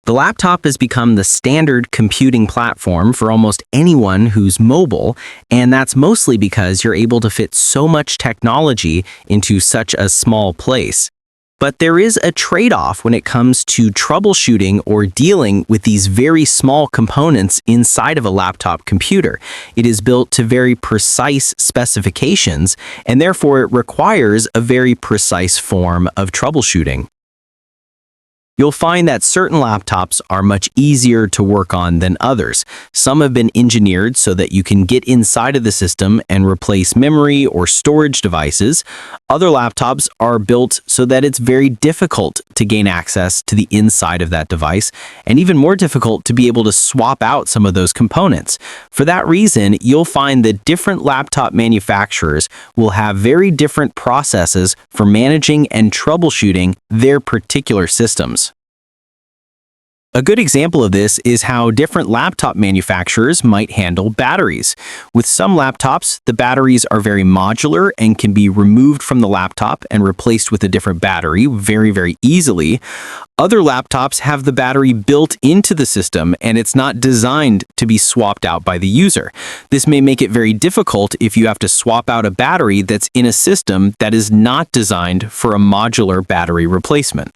The laptop has become the standard computing platform for almost anyone who's mobile, and that's mostly because you're able to fit so much technology into such a small place. But there is a trade-off when it comes to troubleshooting or dealing with these very small components inside of a laptop computer. It is built to very precise specifications, and therefore it requires a very precise form of troubleshooting. You'll find that certain laptops are much easier to work on than others. Some have been engineered so that you can get inside of the system and replace memory or storage devices. Other laptops are built so that it's very difficult to gain access to the inside of that device, and even more difficult to be able to swap out some of those components. For that reason, you'll find that different laptop manufacturers will have very different processes for managing and troubleshooting their particular systems. A good example of this is how different laptop manufacturers might handle batteries. With some laptops, the batteries are very modular and can be removed from the laptop and replaced with a different battery very easily. Other laptops have the battery built into the system and it's not designed to be swapped out by the user. This may make it very difficult if you have to swap out a battery that's in a system that is not designed for a modular battery replacement.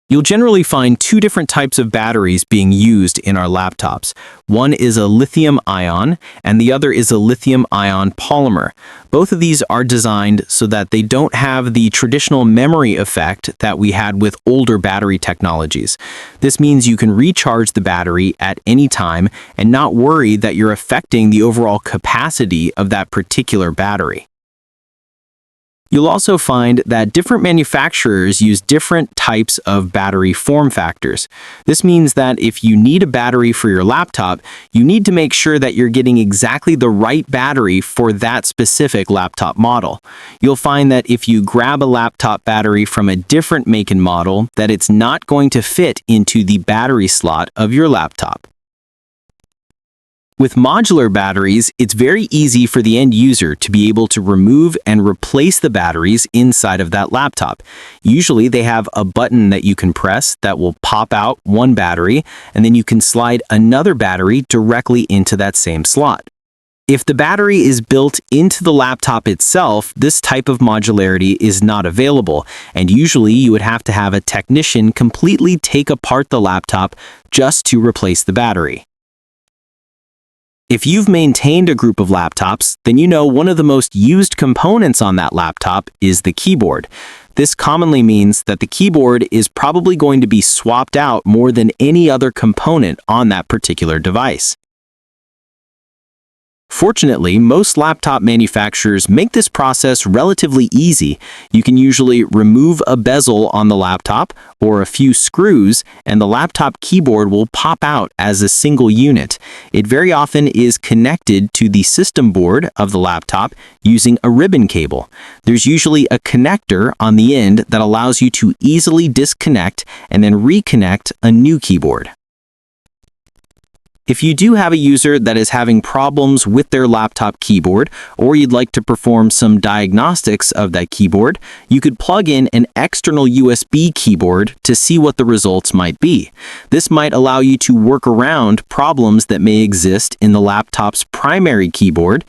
You'll generally find two different types of batteries being used in our laptops. One is a lithium-ion, and the other is a lithium-ion polymer. Both of these are designed so that they don't have the traditional memory effect that we had with older battery technologies. This means you can recharge the battery at any time and not worry that you're affecting the overall capacity of that particular battery. You'll also find that different manufacturers use different types of battery form factors. This means that if you need a battery for your laptop, you need to make sure that you're getting exactly the right battery for that specific laptop model. You'll find that if you grab a laptop battery from a different make and model, that it's not going to fit into the battery slot of your laptop. With modular batteries, it's very easy for the end user to be able to remove and replace the batteries inside of that laptop. Usually they have a button that you can press that will pop out one battery, and then you can slide another battery directly into that same slot. If the battery is built into the laptop itself, this type of modularity is not available, and usually you would have to have a technician completely take apart the laptop just to replace the battery. If you've maintained a group of laptops, then you know one of the most used components on that laptop is the keyboard. This commonly means that the keyboard is probably going to be swapped out more than any other component on that particular device. Fortunately, most laptop manufacturers make this process relatively easy. You can usually remove a bezel on the laptop or a few screws, and the laptop keyboard will pop out as a single unit. It very often is connected to the system board of the laptop using a ribbon cable. There's usually a connector on the end that allows you to easily disconnect and then reconnect a new keyboard. If you do have a user that is having problems with their laptop keyboard, or you'd like to perform some diagnostics of that keyboard, you could plug in an external USB keyboard to see what the results might be. This might allow you to work around problems that may exist in the laptop's primary keyboard,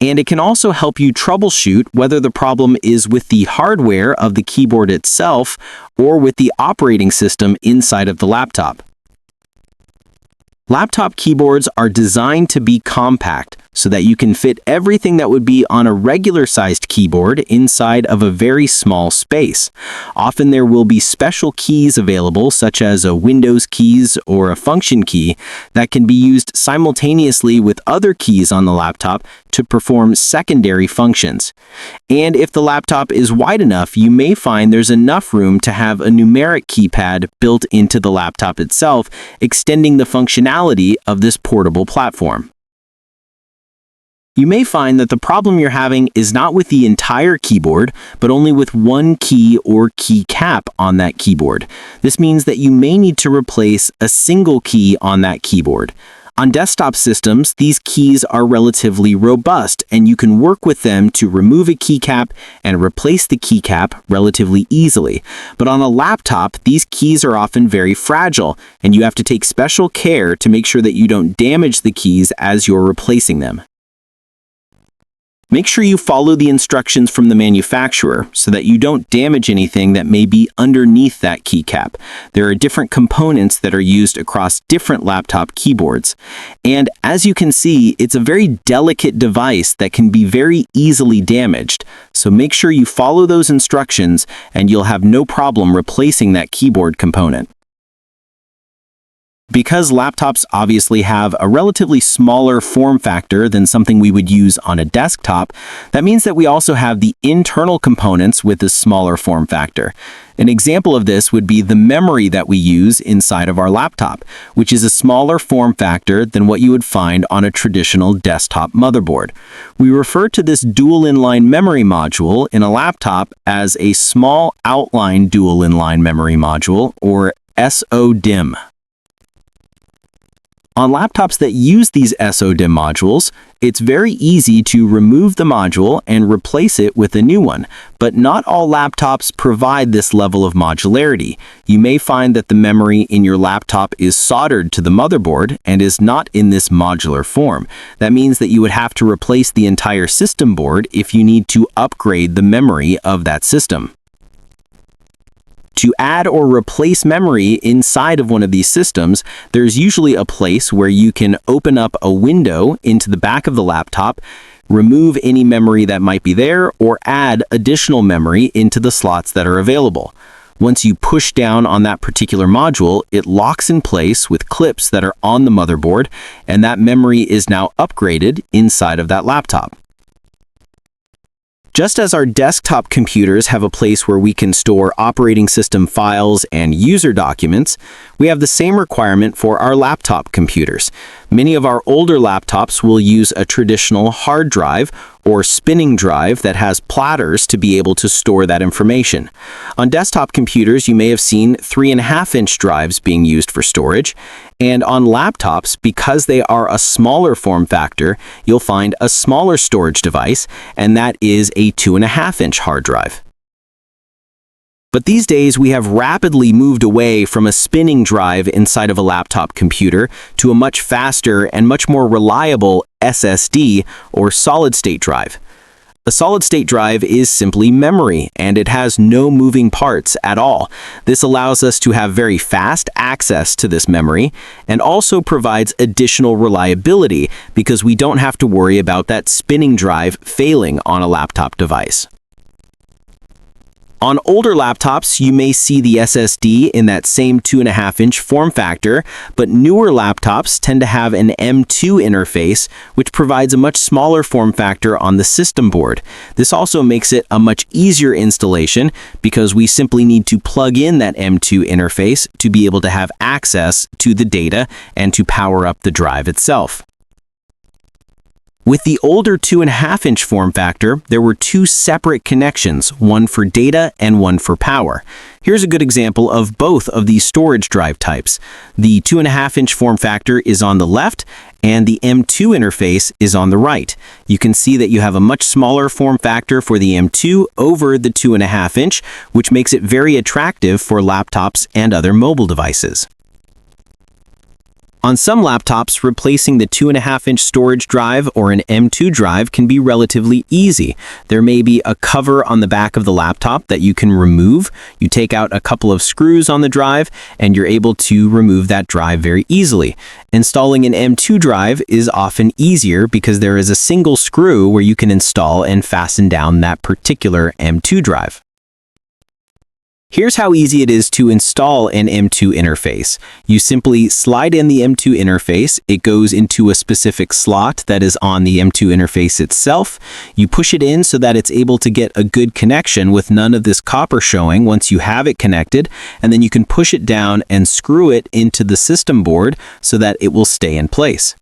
and it can also help you troubleshoot whether the problem is with the hardware of the keyboard itself or with the operating system inside of the laptop. Laptop keyboards are designed to be compact so that you can fit everything that would be on a regular-sized keyboard inside of a very small space. Often there will be special keys available, such as a Windows keys or a function key, that can be used simultaneously with other keys on the laptop to perform secondary functions. And if the laptop is wide enough, you may find there's enough room to have a numeric keypad built into the laptop itself, extending the functionality of this portable platform. You may find that the problem you're having is not with the entire keyboard, but only with one key or keycap on that keyboard. This means that you may need to replace a single key on that keyboard. On desktop systems, these keys are relatively robust, and you can work with them to remove a keycap and replace the keycap relatively easily. But on a laptop, these keys are often very fragile, and you have to take special care to make sure that you don't damage the keys as you're replacing them. Make sure you follow the instructions from the manufacturer so that you don't damage anything that may be underneath that keycap. There are different components that are used across different laptop keyboards. And as you can see, it's a very delicate device that can be very easily damaged. So make sure you follow those instructions and you'll have no problem replacing that keyboard component. Because laptops obviously have a relatively smaller form factor than something we would use on a desktop, that means that we also have the internal components with a smaller form factor. An example of this would be the memory that we use inside of our laptop, which is a smaller form factor than what you would find on a traditional desktop motherboard. We refer to this dual inline memory module in a laptop as a small outline dual inline memory module, or SODIMM. On laptops that use these SODIMM modules, it's very easy to remove the module and replace it with a new one, but not all laptops provide this level of modularity. You may find that the memory in your laptop is soldered to the motherboard and is not in this modular form. That means that you would have to replace the entire system board if you need to upgrade the memory of that system. To add or replace memory inside of one of these systems, there's usually a place where you can open up a window into the back of the laptop, remove any memory that might be there, or add additional memory into the slots that are available. Once you push down on that particular module, it locks in place with clips that are on the motherboard, and that memory is now upgraded inside of that laptop. Just as our desktop computers have a place where we can store operating system files and user documents, we have the same requirement for our laptop computers. Many of our older laptops will use a traditional hard drive or spinning drive that has platters to be able to store that information. On desktop computers, you may have seen 3.5-inch drives being used for storage, and on laptops, because they are a smaller form factor, you'll find a smaller storage device, and that is a 2.5-inch hard drive. But these days, we have rapidly moved away from a spinning drive inside of a laptop computer to a much faster and much more reliable SSD, or solid-state drive. A solid-state drive is simply memory, and it has no moving parts at all. This allows us to have very fast access to this memory, and also provides additional reliability because we don't have to worry about that spinning drive failing on a laptop device. On older laptops, you may see the SSD in that same 2.5-inch form factor, but newer laptops tend to have an M2 interface, which provides a much smaller form factor on the system board. This also makes it a much easier installation because we simply need to plug in that M2 interface to be able to have access to the data and to power up the drive itself. With the older 2.5-inch form factor, there were two separate connections, one for data and one for power. Here's a good example of both of these storage drive types. The 2.5-inch form factor is on the left, and the M2 interface is on the right. You can see that you have a much smaller form factor for the M2 over the 2.5-inch, which makes it very attractive for laptops and other mobile devices. On some laptops, replacing the 2.5-inch storage drive or an M2 drive can be relatively easy. There may be a cover on the back of the laptop that you can remove. You take out a couple of screws on the drive, and you're able to remove that drive very easily. Installing an M2 drive is often easier because there is a single screw where you can install and fasten down that particular M2 drive. Here's how easy it is to install an M2 interface. You simply slide in the M2 interface. It goes into a specific slot that is on the M2 interface itself. You push it in so that it's able to get a good connection with none of this copper showing once you have it connected, and then you can push it down and screw it into the system board so that it will stay in place.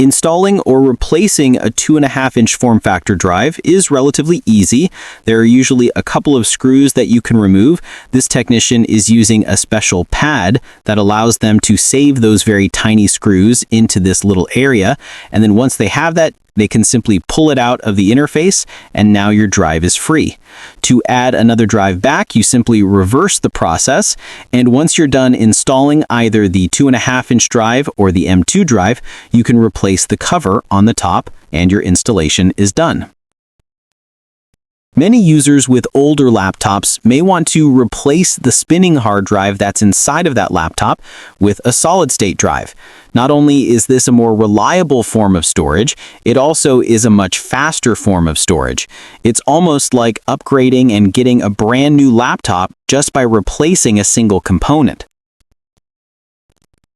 Installing or replacing a 2.5-inch form factor drive is relatively easy. There are usually a couple of screws that you can remove. This technician is using a special pad that allows them to save those very tiny screws into this little area. And then once they have that, they can simply pull it out of the interface, and now your drive is free. To add another drive back, you simply reverse the process, and once you're done installing either the 2.5-inch drive or the M2 drive, you can replace the cover on the top, and your installation is done. Many users with older laptops may want to replace the spinning hard drive that's inside of that laptop with a solid-state drive. Not only is this a more reliable form of storage, it also is a much faster form of storage. It's almost like upgrading and getting a brand new laptop just by replacing a single component.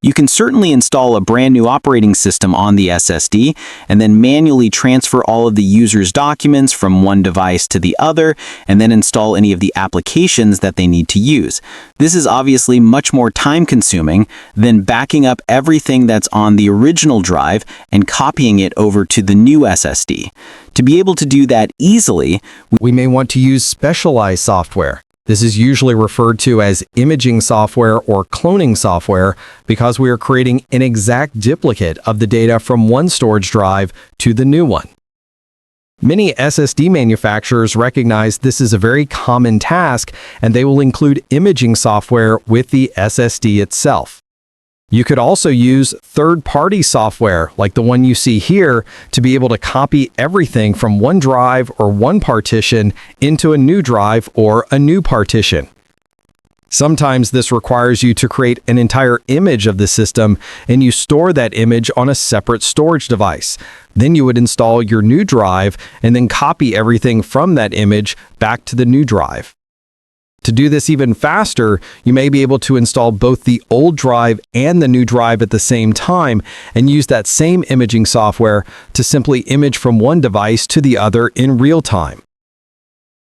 You can certainly install a brand new operating system on the SSD and then manually transfer all of the user's documents from one device to the other and then install any of the applications that they need to use. This is obviously much more time-consuming than backing up everything that's on the original drive and copying it over to the new SSD. To be able to do that easily, we may want to use specialized software. This is usually referred to as imaging software or cloning software because we are creating an exact duplicate of the data from one storage drive to the new one. Many SSD manufacturers recognize this is a very common task, and they will include imaging software with the SSD itself. You could also use third-party software, like the one you see here, to be able to copy everything from one drive or one partition into a new drive or a new partition. Sometimes this requires you to create an entire image of the system, and you store that image on a separate storage device. Then you would install your new drive and then copy everything from that image back to the new drive. To do this even faster, you may be able to install both the old drive and the new drive at the same time and use that same imaging software to simply image from one device to the other in real time.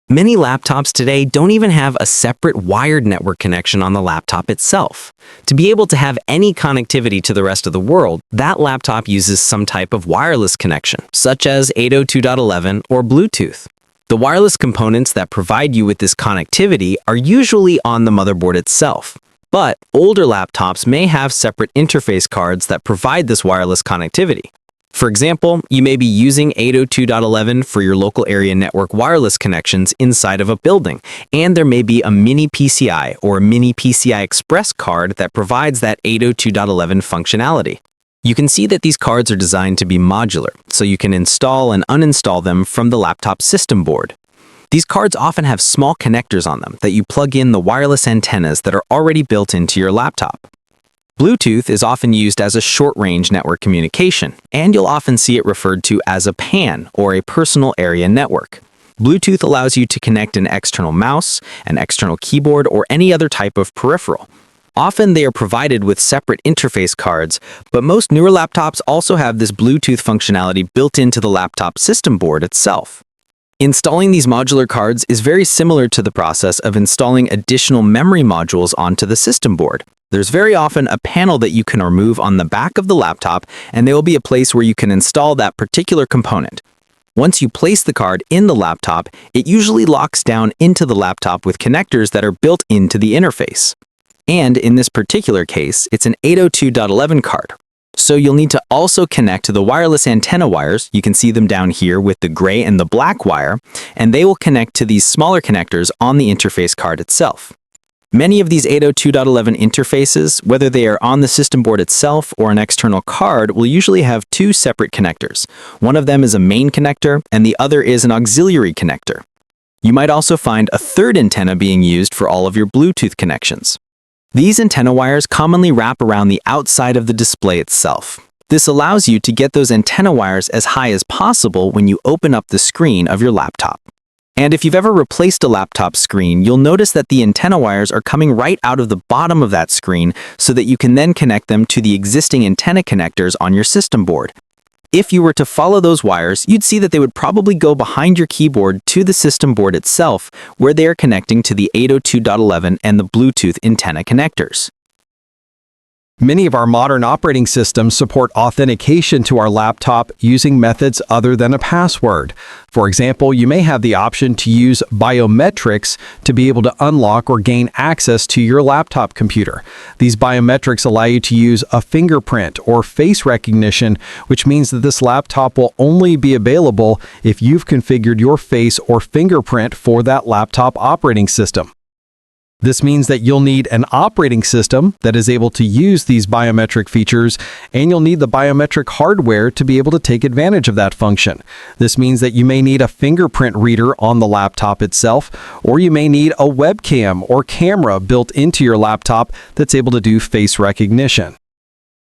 Many laptops today don't even have a separate wired network connection on the laptop itself. To be able to have any connectivity to the rest of the world, that laptop uses some type of wireless connection, such as 802.11 or Bluetooth. The wireless components that provide you with this connectivity are usually on the motherboard itself, but older laptops may have separate interface cards that provide this wireless connectivity. For example, you may be using 802.11 for your local area network wireless connections inside of a building, and there may be a mini PCI or a mini PCI Express card that provides that 802.11 functionality. You can see that these cards are designed to be modular, so you can install and uninstall them from the laptop system board. These cards often have small connectors on them that you plug in the wireless antennas that are already built into your laptop. Bluetooth is often used as a short-range network communication, and you'll often see it referred to as a PAN, or a personal area network. Bluetooth allows you to connect an external mouse, an external keyboard, or any other type of peripheral. Often they are provided with separate interface cards, but most newer laptops also have this Bluetooth functionality built into the laptop system board itself. Installing these modular cards is very similar to the process of installing additional memory modules onto the system board. There's very often a panel that you can remove on the back of the laptop, and there will be a place where you can install that particular component. Once you place the card in the laptop, it usually locks down into the laptop with connectors that are built into the interface. And in this particular case, it's an 802.11 card. So you'll need to also connect to the wireless antenna wires. You can see them down here with the gray and the black wire, and they will connect to these smaller connectors on the interface card itself. Many of these 802.11 interfaces, whether they are on the system board itself or an external card, will usually have two separate connectors. One of them is a main connector, and the other is an auxiliary connector. You might also find a third antenna being used for all of your Bluetooth connections. These antenna wires commonly wrap around the outside of the display itself. This allows you to get those antenna wires as high as possible when you open up the screen of your laptop. And if you've ever replaced a laptop screen, you'll notice that the antenna wires are coming right out of the bottom of that screen so that you can then connect them to the existing antenna connectors on your system board. If you were to follow those wires, you'd see that they would probably go behind your keyboard to the system board itself, where they are connecting to the 802.11 and the Bluetooth antenna connectors. Many of our modern operating systems support authentication to our laptop using methods other than a password. For example, you may have the option to use biometrics to be able to unlock or gain access to your laptop computer. These biometrics allow you to use a fingerprint or face recognition, which means that this laptop will only be available if you've configured your face or fingerprint for that laptop operating system. This means that you'll need an operating system that is able to use these biometric features, and you'll need the biometric hardware to be able to take advantage of that function. This means that you may need a fingerprint reader on the laptop itself, or you may need a webcam or camera built into your laptop that's able to do face recognition.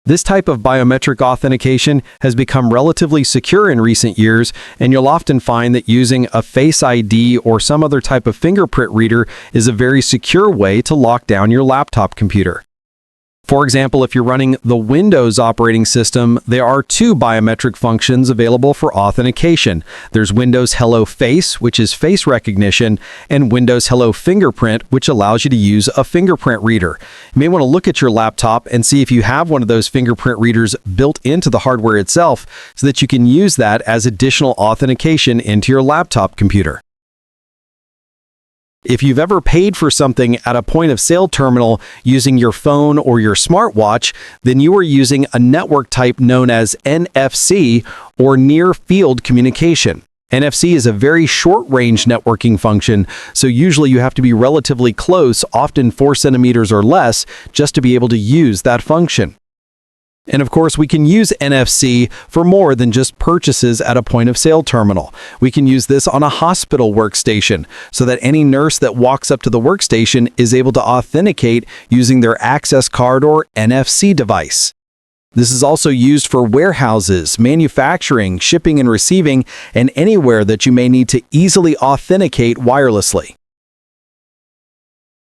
This type of biometric authentication has become relatively secure in recent years, and you'll often find that using a Face ID or some other type of fingerprint reader is a very secure way to lock down your laptop computer. For example, if you're running the Windows operating system, there are two biometric functions available for authentication. There's Windows Hello Face, which is face recognition, and Windows Hello Fingerprint, which allows you to use a fingerprint reader. You may want to look at your laptop and see if you have one of those fingerprint readers built into the hardware itself so that you can use that as additional authentication into your laptop computer. If you've ever paid for something at a point-of-sale terminal using your phone or your smartwatch, then you are using a network type known as NFC, or near-field communication. NFC is a very short-range networking function, so usually you have to be relatively close, often 4 centimeters or less, just to be able to use that function. And of course, we can use NFC for more than just purchases at a point-of-sale terminal. We can use this on a hospital workstation so that any nurse that walks up to the workstation is able to authenticate using their access card or NFC device. This is also used for warehouses, manufacturing, shipping and receiving, and anywhere that you may need to easily authenticate wirelessly.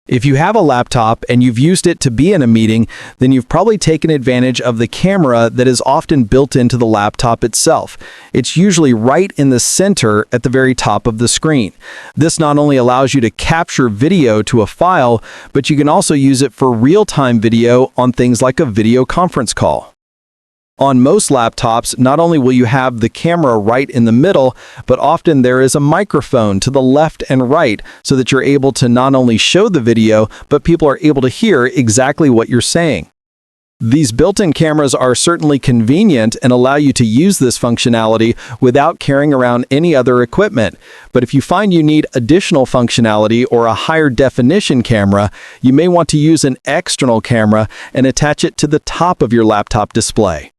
If you have a laptop and you've used it to be in a meeting, then you've probably taken advantage of the camera that is often built into the laptop itself. It's usually right in the center at the very top of the screen. This not only allows you to capture video to a file, but you can also use it for real-time video on things like a video conference call. On most laptops, not only will you have the camera right in the middle, but often there is a microphone to the left and right so that you're able to not only show the video, but people are able to hear exactly what you're saying. These built-in cameras are certainly convenient and allow you to use this functionality without carrying around any other equipment. But if you find you need additional functionality or a higher definition camera, you may want to use an external camera and attach it to the top of your laptop display.